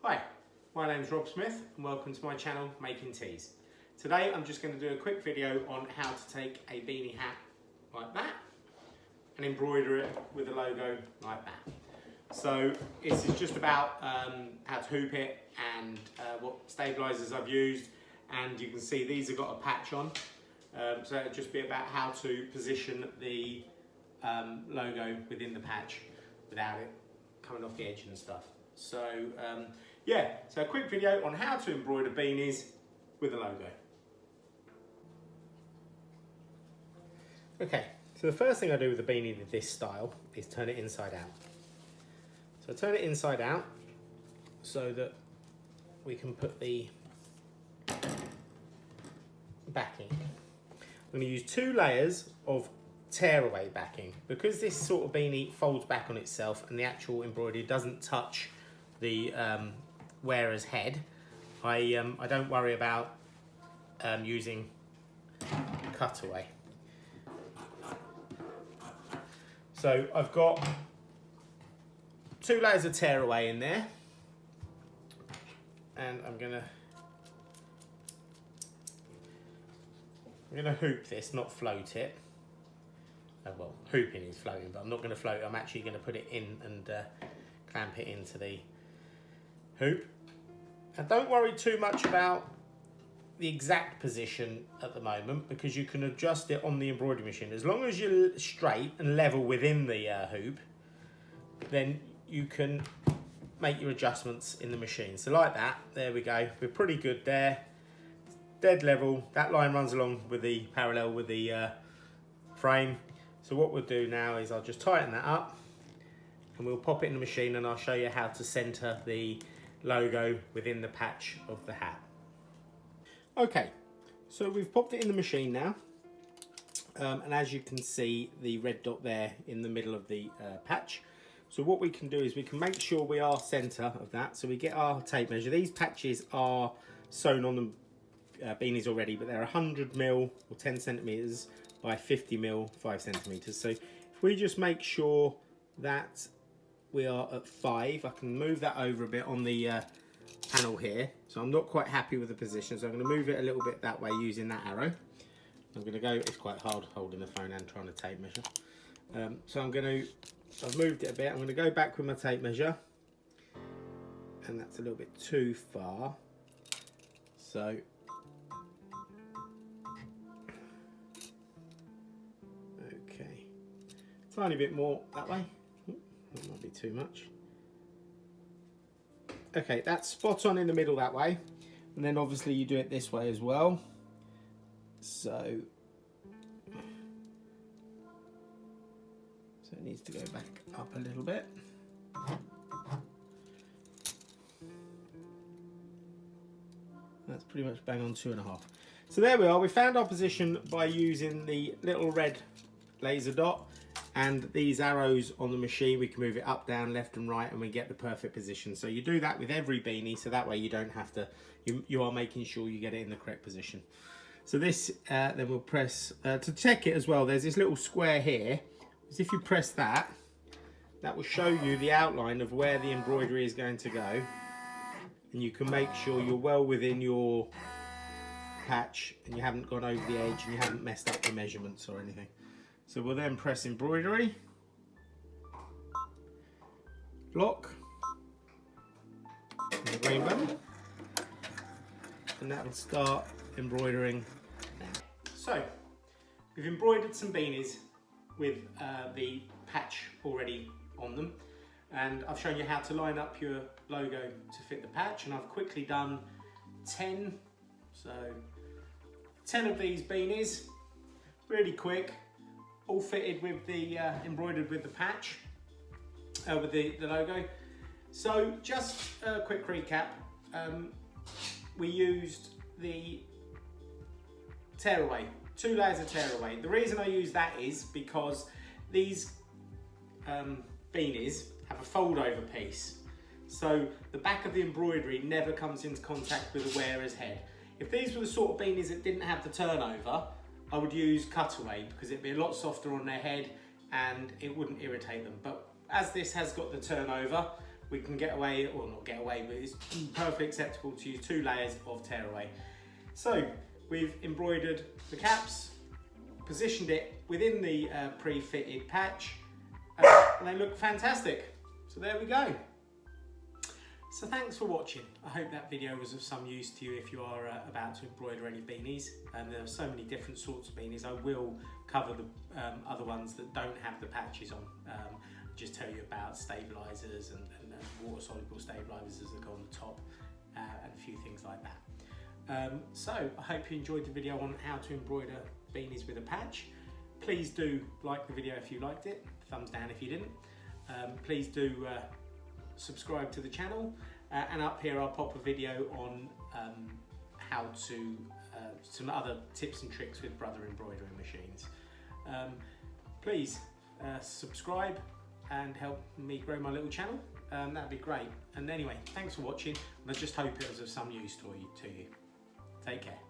Hi, my name's Rob Smith and welcome to my channel Making Teas. Today I'm just going to do a quick video on how to take a beanie hat like that and embroider it with a logo like that. So this is just about how to hoop it and what stabilisers I've used, and you can see these have got a patch on, so it'll just be about how to position the logo within the patch without it coming off the edge and stuff. So yeah, so a quick video on how to embroider beanies with a logo. Okay, so the first thing I do with a beanie of this style is turn it inside out. So I turn it inside out so that we can put the backing. I'm going to use 2 layers of tearaway backing. Because this sort of beanie folds back on itself and the actual embroidery doesn't touch the wearer's head, I don't worry about using cutaway. So I've got 2 layers of tearaway in there, and I'm gonna hoop this, not float it. Well, hooping is floating, but I'm not going to float it. I'm actually going to put it in and clamp it into the hoop. And don't worry too much about the exact position at the moment, because you can adjust it on the embroidery machine. As long as you're straight and level within the hoop, then you can make your adjustments in the machine. So like that, there we go. We're pretty good there. Dead level. That line runs along with the parallel with the frame. So what we'll do now is I'll just tighten that up and we'll pop it in the machine, and I'll show you how to center the logo within the patch of the hat. Okay, so we've popped it in the machine now, and as you can see, the red dot there in the middle of the patch. So what we can do is we can make sure we are center of that. So we get our tape measure. These patches are sewn on the beanies already, but they're 100mm or 10 centimeters by 50mm 5 centimeters. So if we just make sure that we are at 5, I can move that over a bit on the panel here. So I'm not quite happy with the position, so I'm going to move it a little bit that way using that arrow. I'm going to go, it's quite hard holding the phone and trying to tape measure. So I've moved it a bit. I'm going to go back with my tape measure, and that's a little bit too far. So okay, tiny bit more that way. That might be too much. Okay, that's spot on in the middle that way, and then obviously you do it this way as well. So it needs to go back up a little bit. That's pretty much bang on 2.5. So there we are. We found our position by using the little red laser dot and these arrows on the machine. We can move it up, down, left and right, and we get the perfect position. So you do that with every beanie, so that way you don't have to, you are making sure you get it in the correct position. So this, then we'll press, to check it as well, there's this little square here. As if you press that, that will show you the outline of where the embroidery is going to go. And you can make sure you're well within your patch and you haven't gone over the edge and you haven't messed up the measurements or anything. So we'll then press embroidery, lock, and the green button, and that will start embroidering now. So we've embroidered some beanies with the patch already on them, and I've shown you how to line up your logo to fit the patch, and I've quickly done 10 of these beanies, really quick, all fitted with the embroidered with the patch, with the logo. So just a quick recap, we used the tearaway, 2 layers of tearaway. The reason I use that is because these beanies have a fold over piece, so the back of the embroidery never comes into contact with the wearer's head. If these were the sort of beanies that didn't have the turnover, I would use cutaway because it'd be a lot softer on their head and it wouldn't irritate them. But as this has got the turnover, we can get away, or not get away, but it's perfectly acceptable to use 2 layers of tearaway. So we've embroidered the caps, positioned it within the pre-fitted patch, and they look fantastic. So there we go. So thanks for watching. I hope that video was of some use to you if you are about to embroider any beanies. And there are so many different sorts of beanies. I will cover the other ones that don't have the patches on. Just tell you about stabilisers and water soluble stabilisers that go on the top and a few things like that. So I hope you enjoyed the video on how to embroider beanies with a patch. Please do like the video if you liked it, thumbs down if you didn't. Please do subscribe to the channel, and up here I'll pop a video on how to some other tips and tricks with Brother embroidering machines. Please subscribe and help me grow my little channel. That'd be great. And anyway, thanks for watching, and I just hope it was of some use to you. Take care.